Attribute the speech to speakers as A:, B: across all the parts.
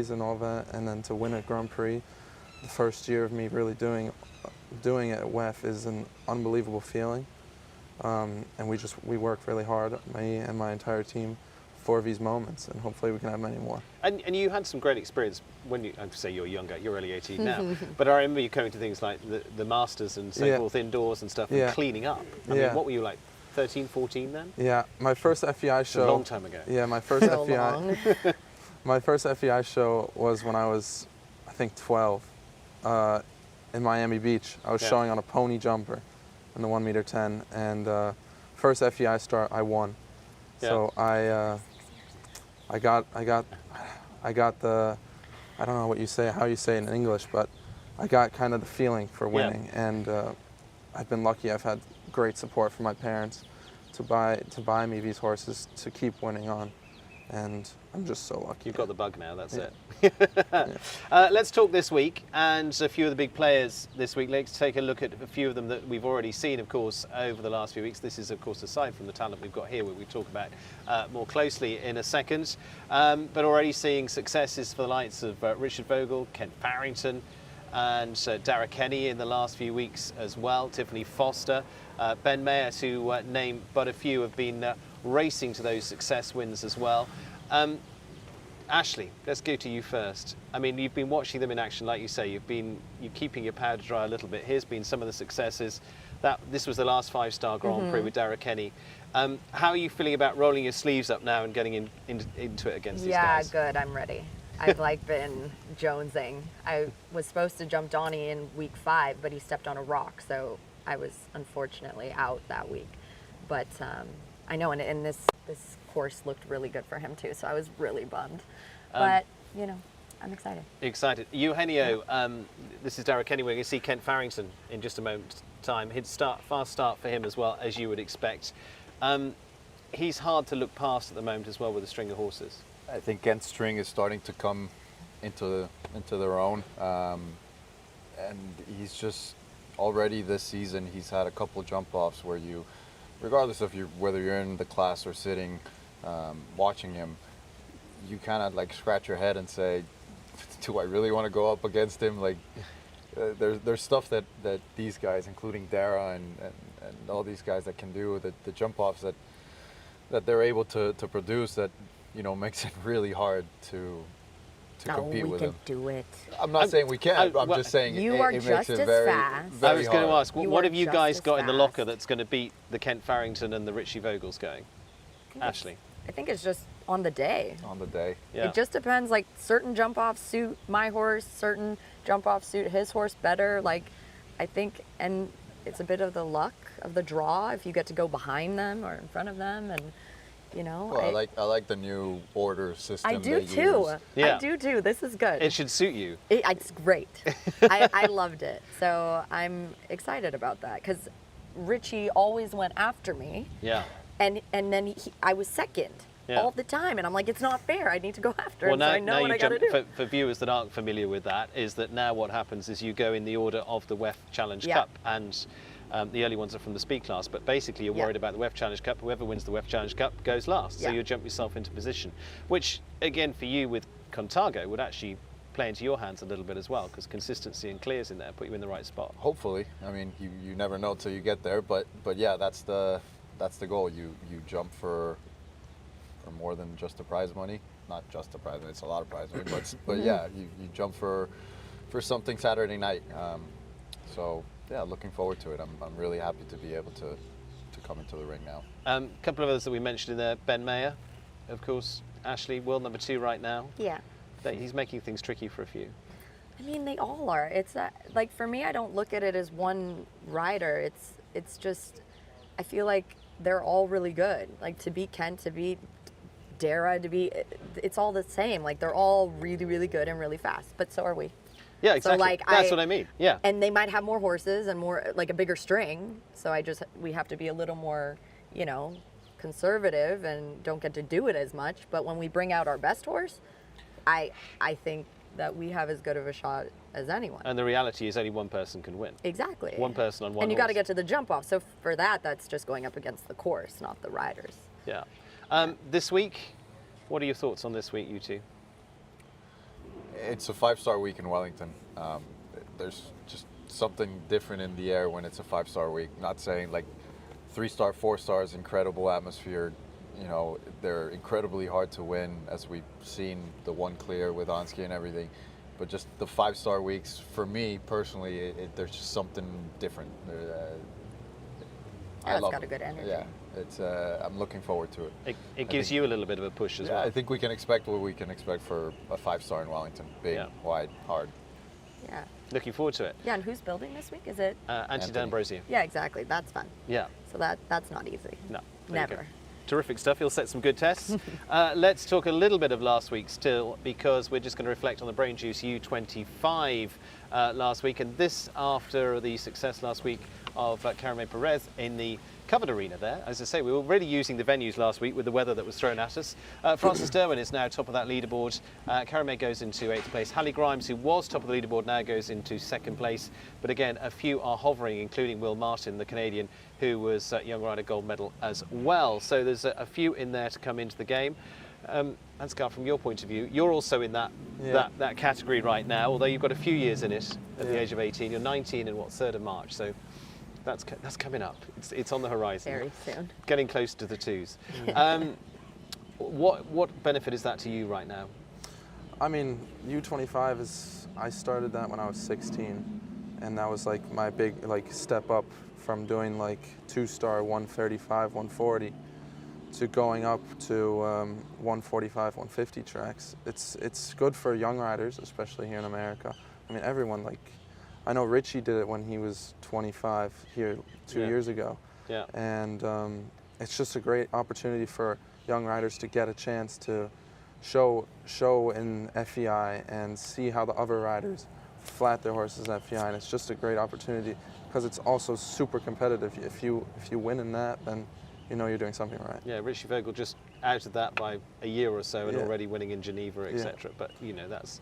A: Prix and all that, and then to win a Grand Prix, the first year of me really doing it at WEF is an unbelievable feeling. And we work really hard, me and my entire team, for these moments, and hopefully we can have many more.
B: And you had some great experience when you, I'd say you're younger, you're early 18 now, but I remember you coming to things like the Masters and so forth, indoors and stuff, and cleaning up. I mean, what were you like, 13, 14 then?
A: Yeah, my first FEI show.
B: A long time ago.
A: Yeah, my first FEI. My first FEI show was when I was, I think, 12, in Miami Beach. I was showing on a pony jumper in the 1m10, and first FEI start I won. So I got the, I don't know what you say, how you say it in English, but I got kind of the feeling for winning, and I've been lucky. I've had great support from my parents to buy me these horses to keep winning on, and I'm just so lucky.
B: You've got the bug now, that's it. Let's talk this week and a few of the big players this week. Let's take a look at a few of them that we've already seen, of course, over the last few weeks. This is, of course, aside from the talent we've got here, where we talk about more closely in a second. But already seeing successes for the likes of Richard Vogel, Kent Farrington, and Dara Kenny in the last few weeks as well. Tiffany Foster, Ben Mayer, to name but a few, have been racing to those success wins as well. Ashley, let's go to you first. I mean, you've been watching them in action, like you say. You're keeping your powder dry a little bit. Here's been some of the successes. This was the last 5-star Grand Prix with Dara Kenny. How are you feeling about rolling your sleeves up now and getting into it against these guys?
C: Yeah, good. I'm ready. I've been jonesing. I was supposed to jump Donnie in week 5, but he stepped on a rock, so I was unfortunately out that week. But I know, and this course looked really good for him too, so I was really bummed. But you know, I'm excited.
B: Excited. Eugenio, this is Dara Kenny. We're going to see Kent Farrington in just a moment's time. Fast start for him as well, as you would expect. He's hard to look past at the moment as well with a string of horses.
D: I think Kent's string is starting to come into their own, and he's just already this season. He's had a couple jump offs where you, regardless of whether you're in the class or sitting, watching him, you kind of like scratch your head and say, "Do I really want to go up against him?" Like, there's stuff that these guys, including Dara and all these guys, that can do the jump offs that they're able to produce, that makes it really hard to compete with him.
C: We can do it.
D: I'm not saying we can't. I'm just saying
C: you
D: it
C: are
D: makes
C: just
D: it
C: as
D: very,
C: fast.
D: very
B: I was going to
D: hard.
B: ask, what have you guys got in the locker
C: fast.
B: that's going to beat the Kent Farrington and the Richie Vogels going? Ashley?
C: I think it's just on the day.
D: On the day.
B: Yeah.
C: It just depends. Like, certain jump offs suit my horse, certain jump offs suit his horse better. Like, I think, and it's a bit of the luck of the draw if you get to go behind them or in front of them, and
D: Well, I like the new order system.
C: I do too.
B: Yeah.
C: I do too. This is good.
B: It should suit you.
C: It's great. I loved it. So I'm excited about that because Richie always went after me.
B: Yeah.
C: And then I was second all the time, and I'm like, it's not fair. I need to go after him, so I know what I got to do.
B: For viewers that aren't familiar with that, is that now what happens is you go in the order of the WEF Challenge Cup, and the early ones are from the speed class, but basically you're worried about the WEF Challenge Cup. Whoever wins the WEF Challenge Cup goes last, so you jump yourself into position, which again for you with Contago would actually play into your hands a little bit as well, because consistency and clears in there put you in the right spot.
D: Hopefully. I mean, you never know till you get there, but yeah, that's the goal. You jump for more than just the prize money. Not just the prize money, it's a lot of prize money, but yeah, you jump for something Saturday night. So yeah, looking forward to it. I'm really happy to be able to come into the ring now.
B: A couple of others that we mentioned in there. Ben Mayer, of course. Ashley, world number 2 right now.
C: Yeah.
B: He's making things tricky for a few.
C: I mean, they all are. It's like, for me, I don't look at it as one rider. It's just, I feel like they're all really good. Like, to beat Kent, to beat Dara, it's all the same. Like, they're all really, really good and really fast. But so are we.
B: Yeah, exactly.
C: So, like,
B: that's what I mean. Yeah.
C: And they might have more horses and more, like, a bigger string. So we have to be a little more, conservative and don't get to do it as much. But when we bring out our best horse, I think that we have as good of a shot as anyone.
B: And the reality is only one person can win.
C: Exactly.
B: One person on one
C: And you got to
B: horse.
C: get to the jump off. So for that's just going up against the course, not the riders.
B: Yeah. This week, what are your thoughts on this week, you two?
D: It's a 5-star week in Wellington. There's just something different in the air when it's a 5-star week. Not saying like 3-star, 4 stars, incredible atmosphere. You know, they're incredibly hard to win, as we've seen the one clear with Ansky and everything. But just the 5-star weeks, for me personally, there's just something different. I
C: It's
D: love
C: got
D: it.
C: a good energy.
D: Yeah, it's. I'm looking forward to it.
B: It gives you a little bit of a push as
D: Yeah,
B: well.
D: I think we can expect what we can expect for a 5-star in Wellington. Big,
B: Yeah.
D: wide, hard.
C: Yeah.
B: Looking forward to it.
C: Yeah, and who's building this week? Is it?
B: Anthony
D: Anthony.
B: D'Ambrosio.
C: Yeah, exactly. That's fun.
B: Yeah.
C: So that's not easy.
B: No. there you go.
C: Never.
B: Terrific stuff. He'll set some good tests. Let's talk a little bit of last week still, because we're just going to reflect on the Brain Juice U25 last week, and this after the success last week of Carame Perez in the covered arena there. As I say, we were already using the venues last week with the weather that was thrown at us. Francis Derwin is now top of that leaderboard. Carame goes into 8th place. Hallie Grimes, who was top of the leaderboard, now goes into 2nd place. But again, a few are hovering, including Will Martin, the Canadian, who was Young Rider gold medal as well. So there's a few in there to come into the game. Ansgar, from your point of view, you're also in that category right now, although you've got a few years in it at the age of 18. You're 19 in 3rd of March, so that's coming up. It's on the horizon.
C: Very soon.
B: Getting close to the 2s. What benefit is that to you right now?
A: I mean, U25 is, I started that when I was 16, and that was like my big step up from doing like 2-star 135, 140 to going up to 145, 150 tracks. It's good for young riders, especially here in America. I mean, everyone, like, I know Richie did it when he was 25 here 2 years ago.
B: Yeah.
A: And it's just a great opportunity for young riders to get a chance to show in FEI and see how the other riders flat their horses at FEI. And it's just a great opportunity because it's also super competitive. If you win in that, then you know you're doing something right.
B: Yeah, Richie Vogel just out of that by a year or so and
A: Yeah.
B: already winning in Geneva,
A: Yeah.
B: etc. But you know, that's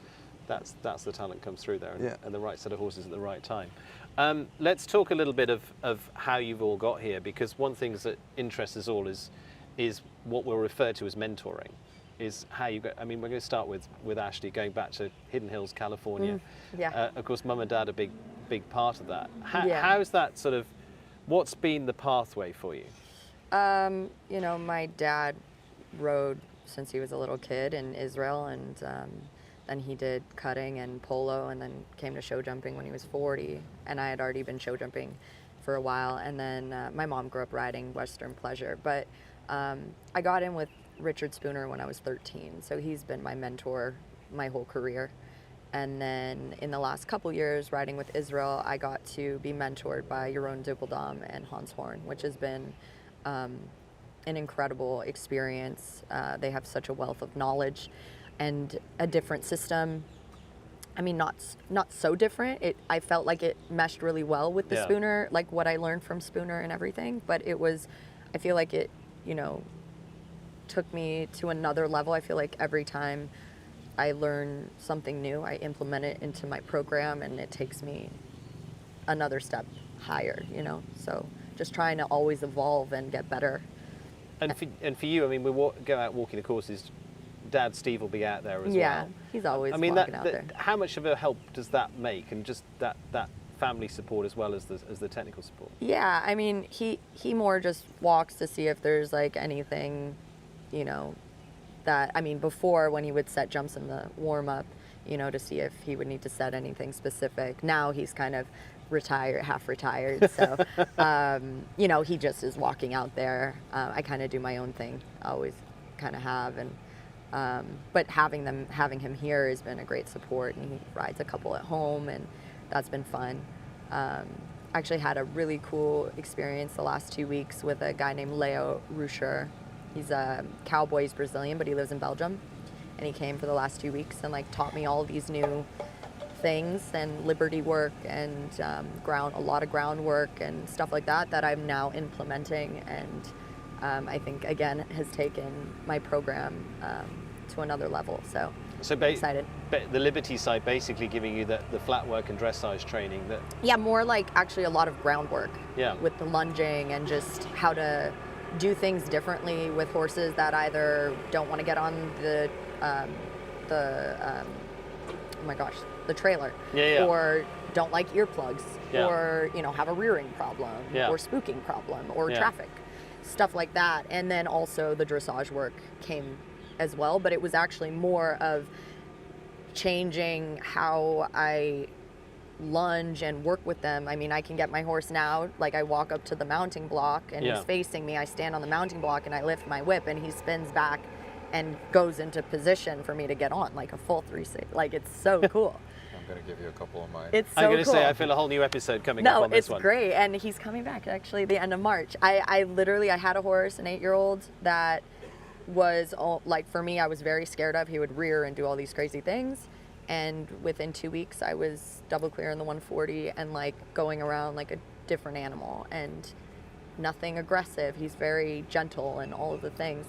B: the talent comes through there, and,
A: Yeah.
B: and the right set of horses at the right time. Let's talk a little bit of how you've all got here, because one thing that interests us all is what we'll refer to as mentoring. Is how you go. I mean, we're going to start with Ashley, going back to Hidden Hills, California.
C: Yeah.
B: Of course, Mum and Dad a big part of that.
C: Yeah.
B: How's that sort of? What's been the pathway for you?
C: You know, my dad rode since he was a little kid in Israel, and then he did cutting and polo, and then came to show jumping when he was 40, and I had already been show jumping for a while. And then my mom grew up riding Western Pleasure, but I got in with Richard Spooner when I was 13, so he's been my mentor my whole career. And then in the last couple years riding with Israel, I got to be mentored by Jeroen Duppeldam and Hans Horn, which has been an incredible experience. They have such a wealth of knowledge and a different system. I mean, not so different. I felt like it meshed really well with the
B: Yeah.
C: Spooner, like what I learned from Spooner and everything. But I feel like it, you know, took me to another level. I feel like every time I learn something new, I implement it into my program, and it takes me another step higher, you know? So just trying to always evolve and get better.
B: And for you, I mean, we go out walking the courses. Dad Steve will be out there as
C: Yeah,
B: well.
C: he's always
B: I mean,
C: walking out there.
B: how much of a help does that make, and just that family support as well as the technical support?
C: Yeah, I mean, he more just walks to see if there's like anything, you know, that, I mean, before when he would set jumps in the warm-up, you know, to see if he would need to set anything specific. Now he's kind of half retired, so, you know, he just is walking out there. I kind of do my own thing, always kind of have, and but having him here has been a great support, and he rides a couple at home, and that's been fun. Actually had a really cool experience the last 2 weeks with a guy named Leo Rucher. He's a cowboy, he's Brazilian, but he lives in Belgium, and he came for the last 2 weeks and like taught me all these new things and liberty work and a lot of groundwork and stuff like that I'm now implementing, and I think again has taken my program to another level. So excited.
B: The Liberty side basically giving you the flat work and dressage training that.
C: Yeah, more like actually a lot of groundwork.
B: Yeah.
C: With the lunging and just how to do things differently with horses that either don't want to get on the oh my gosh, the trailer.
B: Yeah.
C: Or don't like earplugs.
B: Yeah.
C: Or, have a rearing problem.
B: Yeah.
C: Or spooking problem. Or
B: Yeah.
C: traffic. Stuff like that. And then also the dressage work came as well, but it was actually more of changing how I lunge and work with them. I mean, I can get my horse now, like I walk up to the mounting block and
B: Yeah.
C: he's facing me. I stand on the mounting block and I lift my whip and he spins back and goes into position for me to get on, like a full 360. Like, it's so cool.
D: I'm gonna give you a couple of mine.
C: It's so
B: I'm going to
C: cool.
B: say I feel a whole new episode coming up
C: No,
B: on this
C: it's
B: one.
C: great. And he's coming back actually the end of March. I literally, I had a horse, an 8-year-old, that was like, for me, I was very scared of. He would rear and do all these crazy things. And within 2 weeks, I was double clear in the 140 and like going around like a different animal and nothing aggressive. He's very gentle and all of the things.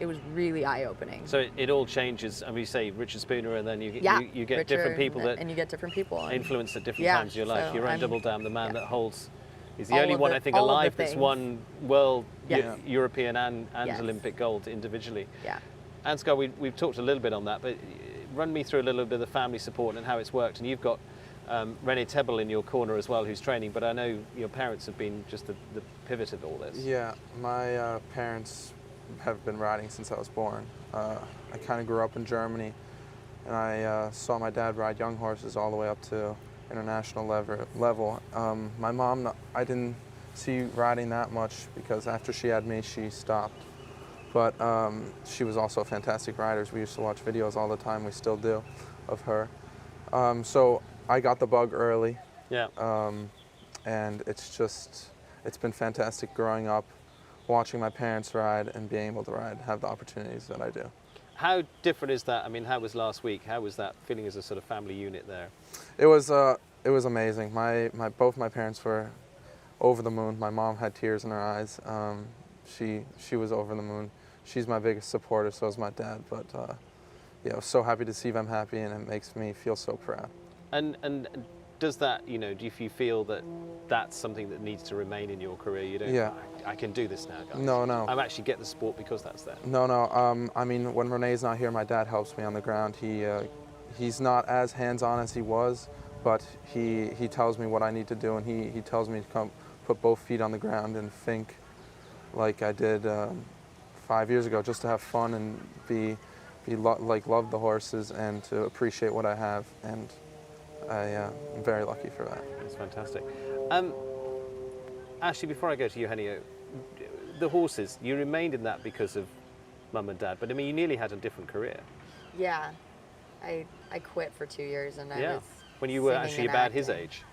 C: It was really eye-opening.
B: So it all changes. I mean, you say Richard Spooner, and then you get
C: Richard,
B: different people that
C: and you get different people
B: influence at different
C: Yeah,
B: times of your life.
C: so
B: Your own
C: I'm-
B: Double Dam, the man
C: yeah.
B: that holds, he's the
C: All
B: only
C: of
B: one
C: the-
B: I think
C: all of the
B: alive that's
C: things.
B: won world,
C: Yes.
B: European and
C: Yes.
B: Olympic gold individually.
C: Yeah.
B: Ansgar, we've talked a little bit on that, but run me through a little bit of the family support and how it's worked. And you've got René Tebel in your corner as well, who's training, but I know your parents have been just the pivot of all this.
A: Yeah, my parents have been riding since I was born. I kind of grew up in Germany, and I saw my dad ride young horses all the way up to international level. My mom, I didn't see riding that much because after she had me, she stopped. But she was also a fantastic rider. We used to watch videos all the time, we still do, of her. So I got the bug early.
B: Yeah.
A: And it's been fantastic growing up, watching my parents ride and being able to ride, have the opportunities that I do.
B: How different is that? I mean, how was last week? How was that feeling as a sort of family unit there?
A: It was amazing. Both my parents were over the moon. My mom had tears in her eyes. She was over the moon. She's my biggest supporter, so is my dad. But yeah, I was so happy to see them happy, and it makes me feel so proud.
B: And does that, do you feel that that's something that needs to remain in your career? You don't.
A: Yeah.
B: I can do this now, guys.
A: No.
B: I'm actually get the sport because that's there.
A: No. I mean, when Renee's not here, my dad helps me on the ground. He's not as hands-on as he was, but he tells me what I need to do, and he tells me to come put both feet on the ground and think like I did 5 years ago, just to have fun and love the horses and to appreciate what I have. And I'm very lucky for that.
B: That's fantastic. Ashley, before I go to Eugenio, the horses, you remained in that because of mum and dad, but I mean, you nearly had a different career.
C: Yeah. I quit for 2 years and I was
B: when you were
C: singing
B: actually
C: and
B: about his
C: acting.
B: age.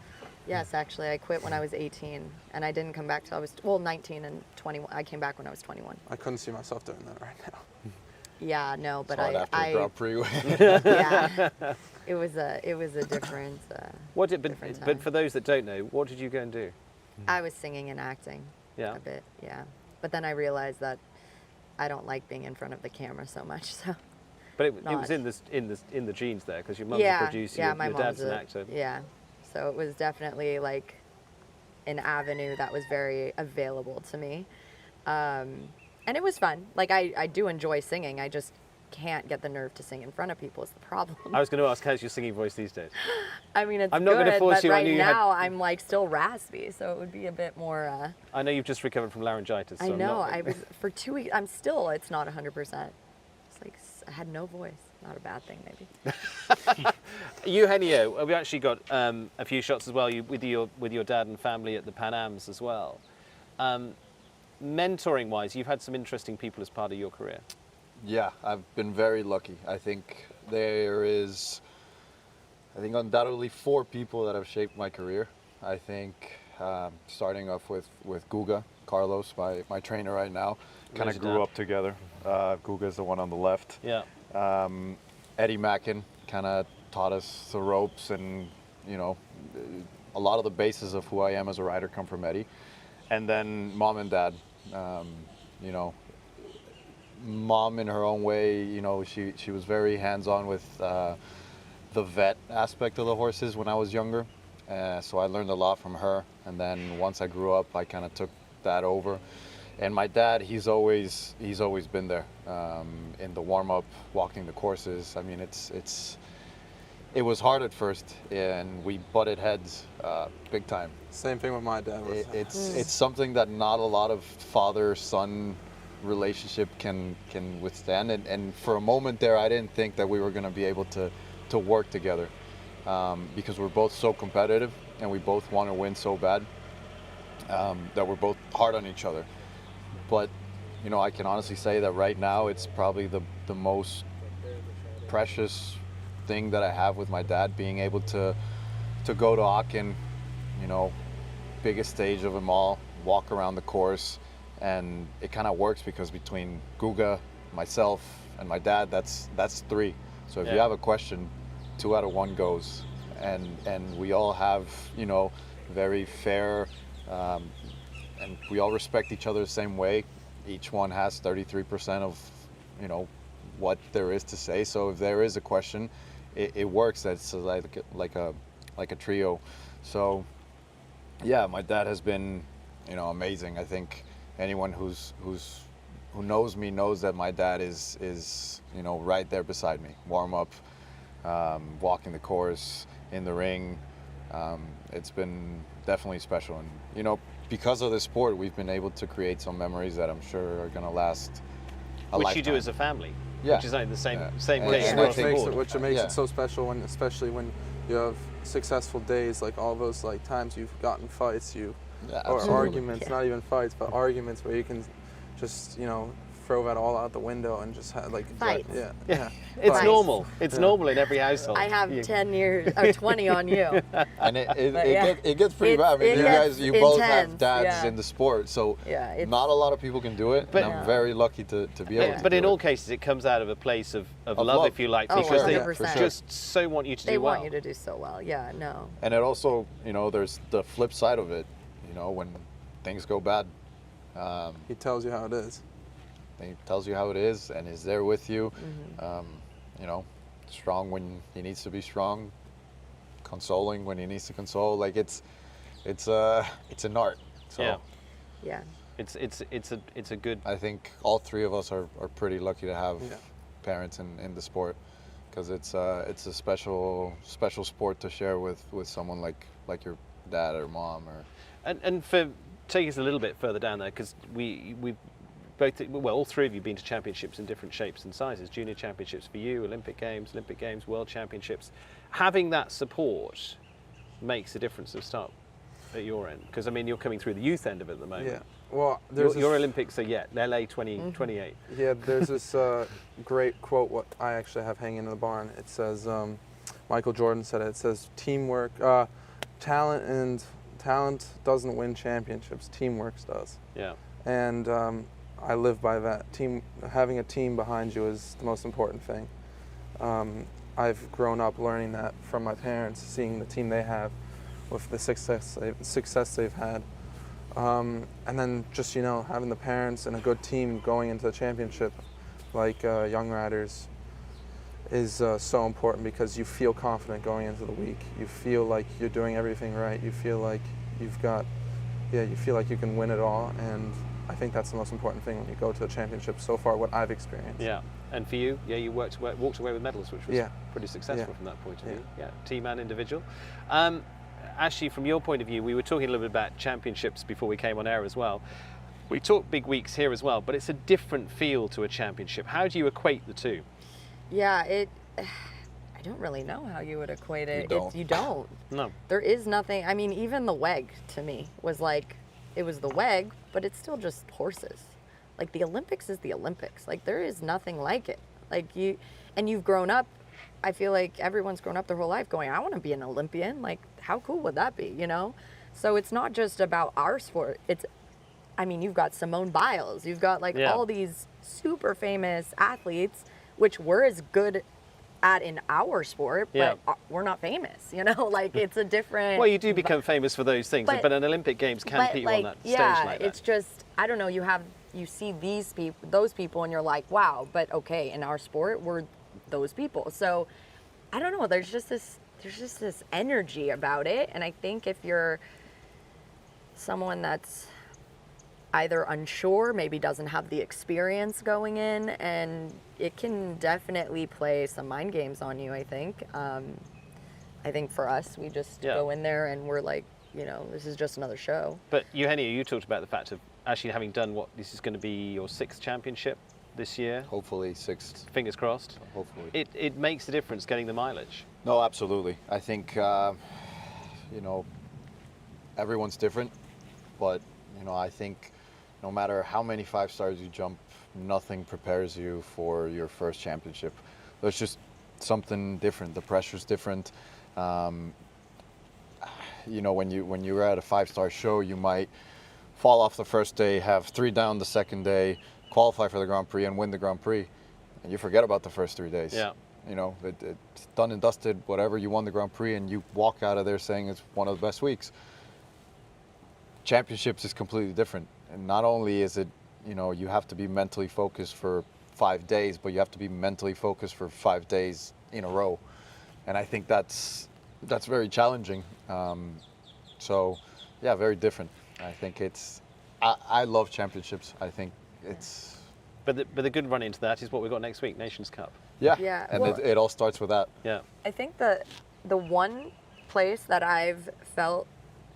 C: Yes, actually, I quit when I was 18, and I didn't come back till I was 19 and 21. I came back when I was 21.
A: I couldn't see myself doing that right now.
C: Yeah, no, but
D: Saw it after a Grand Prix win.
C: yeah, it was a different.
B: What did,
C: different
B: but
C: time.
B: for those that don't know, what did you go and do?
C: I was singing and acting
B: Yeah.
C: a bit, yeah. But then I realized that I don't like being in front of the camera so much. So
B: But it was
C: Not.
B: in the genes there because your mum's a
C: yeah,
B: producer,
C: yeah, my
B: your dad's
C: mom's
B: an actor.
C: Yeah, so it was definitely like an avenue that was very available to me, and it was fun. Like I do enjoy singing. I just can't get the nerve to sing in front of people is the problem.
B: I was going to ask, how's your singing voice these days?
C: I mean, it's
B: I'm not gonna
C: good,
B: force
C: but
B: you, I
C: right
B: knew you had-
C: now I'm like still raspy, so it would be a bit more.
B: I know you've just recovered from laryngitis. So
C: I
B: I'm
C: know.
B: not-
C: I was for 2 weeks. I'm still. It's not 100%. It's like I had no voice. Not a bad thing, maybe.
B: Eugenio, we actually got a few shots as well with your dad and family at the Pan Ams as well. Mentoring wise, you've had some interesting people as part of your career.
D: Yeah, I've been very lucky. I think there is, undoubtedly 4 people that have shaped my career. I think starting off with Guga, Carlos, my trainer right now.
E: Kind of grew up together. Guga is the one on the left.
B: Yeah.
D: Eddie Mackin kind of taught us the ropes, and a lot of the basis of who I am as a rider come from Eddie. And then mom and dad, mom in her own way, she was very hands-on with the vet aspect of the horses when I was younger. So I learned a lot from her. And then once I grew up, I kind of took that over. And my dad, he's always been there in the warm-up, walking the courses. I mean, it's it was hard at first, and we butted heads big time.
A: Same thing with my dad.
D: It's something that not a lot of father-son relationship can withstand, and for a moment there I didn't think that we were going to be able to work together, because we're both so competitive and we both want to win so bad, that we're both hard on each other. But you know, I can honestly say that right now it's probably the most precious thing that I have with my dad, being able to go to Aachen, you know, biggest stage of them all, walk around the course, and it kind of works because between Guga, myself, and my dad, that's 3. So if you have a question, 2 out of 1 goes, and we all have, you know, very fair, and we all respect each other the same way. Each one has 33% of, you know, what there is to say. So if there is a question, it works. That's like a trio. So yeah, my dad has been, you know, amazing. I think anyone who knows me knows that my dad is you know, right there beside me. Warm up, walking the course, in the ring. It's been definitely special, and you know, because of this sport, we've been able to create some memories that I'm sure are going to last a
B: Which
D: lifetime.
B: you do as a family.
D: Yeah.
B: Which is like the same
D: Yeah.
B: same
D: And-
B: case
D: and
B: across the
A: makes
B: board.
A: it,
D: Yeah.
A: it so special, when, especially when you have successful days, like all those like times you've gotten fights,
D: Yeah,
A: or
D: absolutely.
A: arguments,
C: Yeah.
A: not even fights, but arguments where you can just, you know, throw that all out the window and just have like
C: Fights.
A: Yeah,
B: Yeah.
A: yeah.
B: It's
C: Fights.
B: normal. It's normal in every household.
C: I have
B: You-
C: 10 years or 20 on you.
D: And it
C: But yeah.
D: gets pretty
C: It's-
D: bad. I mean,
C: it
D: you
C: gets
D: guys, you both have
C: intense,
D: dads
C: yeah.
D: in the sport, so
C: Yeah, it's-
D: not a lot of people can do it.
B: But-
D: and I'm very lucky to be able to
B: But in
D: do
B: all
D: it.
B: cases, it comes out of a place of
D: Of
B: love,
D: love.
B: if you like,
C: Oh,
B: because they
C: 100%.
B: just so want you to
C: They
B: do well.
C: want you to do so well. Yeah, no.
D: And it also, you know, there's the flip side of it. You know, when things go bad,
A: He tells you how it is.
D: he tells you how it is and is there with you.
C: Mm-hmm.
D: You know, strong when he needs to be strong, consoling when he needs to console. Like it's an art. So
B: Yeah.
C: Yeah.
B: It's a good.
D: I think all 3 of us are pretty lucky to have
A: Yeah.
D: parents in the sport, because it's a special sport to share with someone like your dad or mom or.
B: And for take us a little bit further down there, because we both, well, all 3 of you been to championships in different shapes and sizes. Junior championships for you, Olympic Games, World Championships. Having that support makes a difference to start at your end, because I mean you're coming through the youth end of it at the moment.
A: Yeah. Well,
B: Your,
A: there's
B: your
A: this-
B: Olympics are yet LA 2028.
A: Yeah, there's this great quote what I actually have hanging in the barn. It says, Michael Jordan said it. It says, teamwork, talent doesn't win championships. Teamwork does.
B: Yeah.
A: And I live by that. Having a team behind you is the most important thing. I've grown up learning that from my parents, seeing the team they have, with the success they've had. And then just, you know, having the parents and a good team going into the championship, like Young Riders, is so important, because you feel confident going into the week. You feel like you're doing everything right. You feel like you feel like you can win it all. And I think that's the most important thing when you go to the championship so far, what I've experienced.
B: Yeah. And for you, yeah, you walked away with medals, which was
A: Yeah.
B: pretty successful
A: Yeah.
B: from that point of
A: Yeah.
B: view. Yeah, team and individual. Ashley, from your point of view, we were talking a little bit about championships before we came on air as well. We talk big weeks here as well, but it's a different feel to a championship. How do you equate the two?
C: Yeah, I don't really know how you would equate it.
D: don't.
C: You don't.
B: No.
C: There is nothing. I mean, even the WEG to me was like, it was the WEG, but it's still just horses. Like the Olympics is the Olympics. Like there is nothing like it. Like you've grown up. I feel like everyone's grown up their whole life going, I want to be an Olympian. Like how cool would that be, you know? So it's not just about our sport. I mean, you've got Simone Biles. You've got like
B: Yeah.
C: all these super famous athletes, which we're as good at in our sport, but
B: Yeah.
C: we're not famous, you know? Like it's a different.
B: Well, you do become famous for those things, but an Olympic Games can
C: but,
B: put you
C: like,
B: on that stage
C: yeah,
B: like that.
C: it's just, I don't know, you see those people and you're like, wow, but okay, in our sport, we're those people. So I don't know, there's just this energy about it. And I think if you're someone that's either unsure, maybe doesn't have the experience going in, and it can definitely play some mind games on you, I think. I think for us, we just
B: Yeah.
C: go in there and we're like, you know, this is just another show.
B: But Eugenio, you talked about the fact of actually having done what this is going to be your 6th championship this year.
D: Hopefully 6th.
B: Fingers crossed.
D: Hopefully.
B: It makes a difference getting the mileage.
D: No, absolutely. I think, you know, everyone's different, but, you know, I think no matter how many 5 stars you jump, nothing prepares you for your first championship. There's just something different. The pressure's different. You know, when you're at a 5-star show, you might fall off the first day, have 3 down the second day, qualify for the Grand Prix and win the Grand Prix, and you forget about the first 3 days.
B: Yeah.
D: You know, it's done and dusted, whatever, you won the Grand Prix and you walk out of there saying it's one of the best weeks. Championships is completely different. And not only is it, you know, you have to be mentally focused for 5 days, but you have to be mentally focused for 5 days in a row. And I think that's very challenging. So, yeah, very different. I think I love championships. I think it's...
B: But the good run into that is what we've got next week, Nations Cup.
D: Yeah,
C: Yeah,
D: and
C: well-
D: it all starts with that.
B: Yeah.
C: I think the one place that I've felt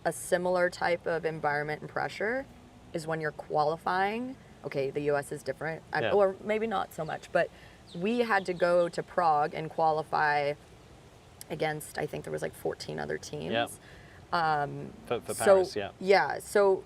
C: a similar type of environment and pressure is when you're qualifying. Okay, the US is different,
B: Yeah.
C: or maybe not so much, but we had to go to Prague and qualify against, I think there was like 14 other teams.
B: Yeah. For
C: So,
B: Paris, yeah.
C: Yeah, so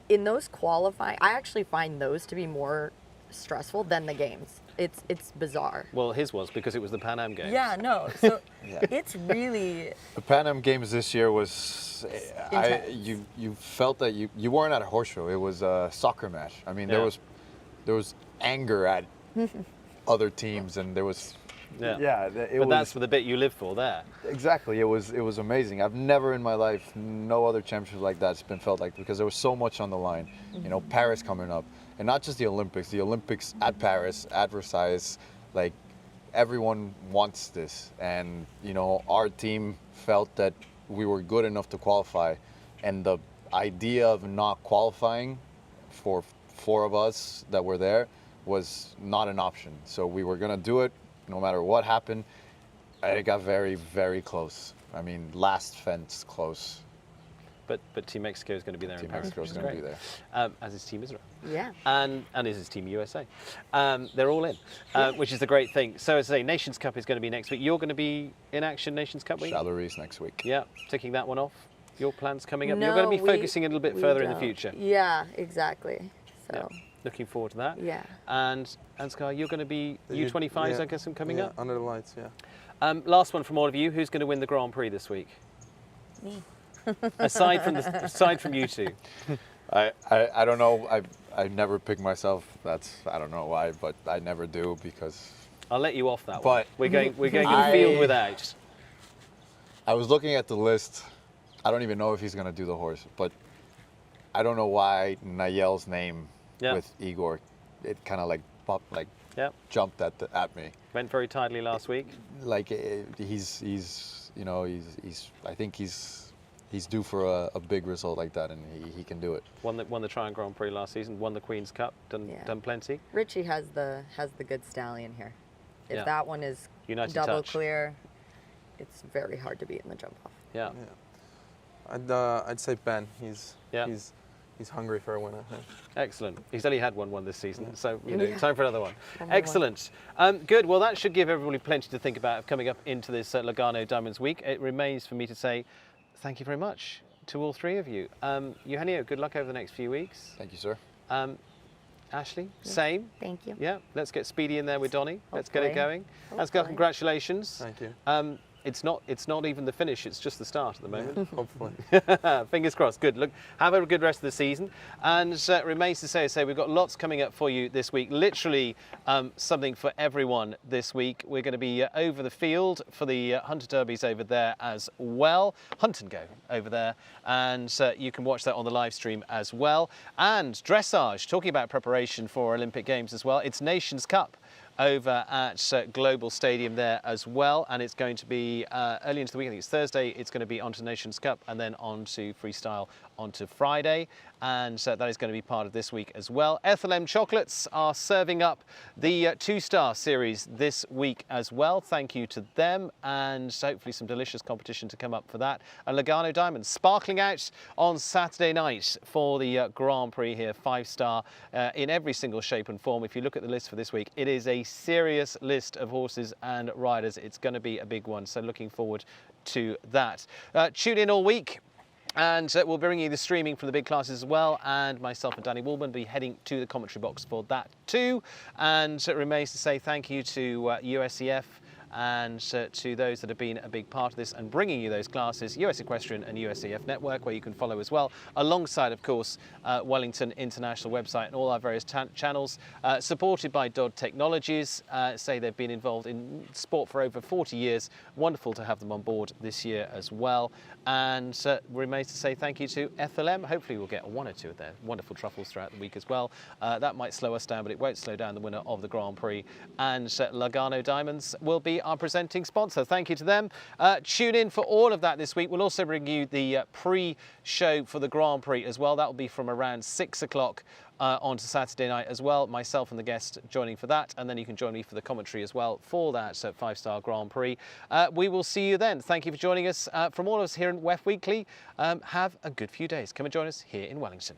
C: in those qualifying, I actually find those to be more stressful than the games. It's bizarre.
B: Well, his was because it was the Pan Am Games.
C: Yeah, no. So
D: Yeah.
C: it's really
D: The Pan Am Games this year was,
C: Intense.
D: you felt that you weren't at a horse show. It was a soccer match. I mean,
B: Yeah.
D: there was anger at other teams, and there was
B: Yeah.
D: it
B: But
D: was
B: that's the bit you live for there.
D: exactly. It was amazing. I've never in my life, no other championship like that's been felt like, because there was so much on the line. You know, Paris coming up, and not just the Olympics. The Olympics at Paris, at Versailles, like everyone wants this, and you know, our team felt that we were good enough to qualify, and the idea of not qualifying for 4 of us that were there was not an option. So we were gonna do it no matter what happened. And it got very, very close. I mean, last fence close.
B: But Team Mexico is going to be there
D: Team
B: in Paris.
D: Mexico's
B: which is
D: going to be
B: great.
D: there.
B: As is Team Israel.
C: yeah.
B: And is his Team USA. They're all in, which is the great thing. So as I say, Nations Cup is going to be next week. You're going to be in action Nations Cup week?
D: Chaleur's next week.
B: Yeah, ticking that one off. Your plans coming up?
C: No,
B: You're going to be
C: we-
B: focusing a little bit
C: we
B: further in the
C: don't.
B: future.
C: Yeah, exactly. So
B: Yeah. Looking forward to that.
C: yeah.
B: And Sky, you're going to be U25s,
A: Yeah,
B: I guess, coming
A: yeah,
B: up.
A: Under the lights, yeah.
B: Last one from all of you. Who's going to win the Grand Prix this week?
C: Me.
B: aside from you two.
D: I don't know. I never pick myself. I don't know why, but I never do, because
B: I'll let you off that one.
D: But-
B: We're going in field without.
D: I was looking at the list. I don't even know if he's going to do the horse, but I don't know why Nayel's name
B: Yeah.
D: with Igor, it kind of like popped, like
B: Yeah.
D: jumped at me.
B: Went very tidily last week.
D: Like he's you know, he's I think he's due for a big result like that, and he can do it.
B: Won the Tryon Grand Prix last season. Won the Queen's Cup. Done
C: Yeah.
B: done plenty.
C: Richie has the good stallion here. If
B: Yeah.
C: that one is
B: United
C: double
B: Touch.
C: clear, it's very hard to beat in the jump off.
B: Yeah.
A: I'd say Ben. He's hungry for a win, I think.
B: Excellent. He's only had one this season, so
C: Yeah.
B: time for another one.
C: Another one.
B: Excellent. Good. Well, that should give everybody plenty to think about coming up into this Lugano Diamonds Week. It remains for me to say thank you very much to all 3 of you. Eugenio, good luck over the next few weeks.
D: Thank you, sir.
B: Ashley, same.
C: Thank you.
B: Yeah, let's get Speedy in there with Donny. Let's get it
C: Hopefully.
B: going. Asghar,
C: Hopefully.
B: congratulations.
A: Thank you.
B: It's not even the finish, it's just the start at the moment.
A: Hopefully.
B: Fingers crossed. Good. Look, have a good rest of the season. And remains to say, we've got lots coming up for you this week. Literally something for everyone this week. We're going to be over the field for the Hunter Derbies over there as well. Hunt and go over there. And you can watch that on the live stream as well. And dressage, talking about preparation for Olympic Games as well. It's Nations Cup over at Global Stadium there as well, and it's going to be early into the week. I think it's Thursday. It's going to be onto Nations Cup and then on to freestyle onto Friday, and that is going to be part of this week as well. FLM Chocolates are serving up the two-star series this week as well. Thank you to them, and hopefully some delicious competition to come up for that. And Lugano Diamonds sparkling out on Saturday night for the Grand Prix here, 5-star in every single shape and form. If you look at the list for this week, it is a serious list of horses and riders. It's going to be a big one, so looking forward to that. Tune in all week. And we'll bring you the streaming from the big classes as well, and myself and Danny Woolman will be heading to the commentary box for that too. And it remains to say thank you to USEF and to those that have been a big part of this and bringing you those classes, US Equestrian and USEF Network, where you can follow as well, alongside, of course, Wellington International website and all our various channels, supported by Dodd Technologies. Say they've been involved in sport for over 40 years. Wonderful to have them on board this year as well. And remains to say thank you to FLM. Hopefully we'll get one or two of their wonderful truffles throughout the week as well. That might slow us down, but it won't slow down the winner of the Grand Prix. And Lugano Diamonds will be our presenting sponsor. Thank you to them. Tune in for all of that this week. We'll also bring you the pre-show for the Grand Prix as well. That will be from around 6 o'clock on to Saturday night as well. Myself and the guest joining for that, and then you can join me for the commentary as well for that 5-star Grand Prix. We will see you then. Thank you for joining us. From all of us here in WEF Weekly, have a good few days. Come and join us here in Wellington.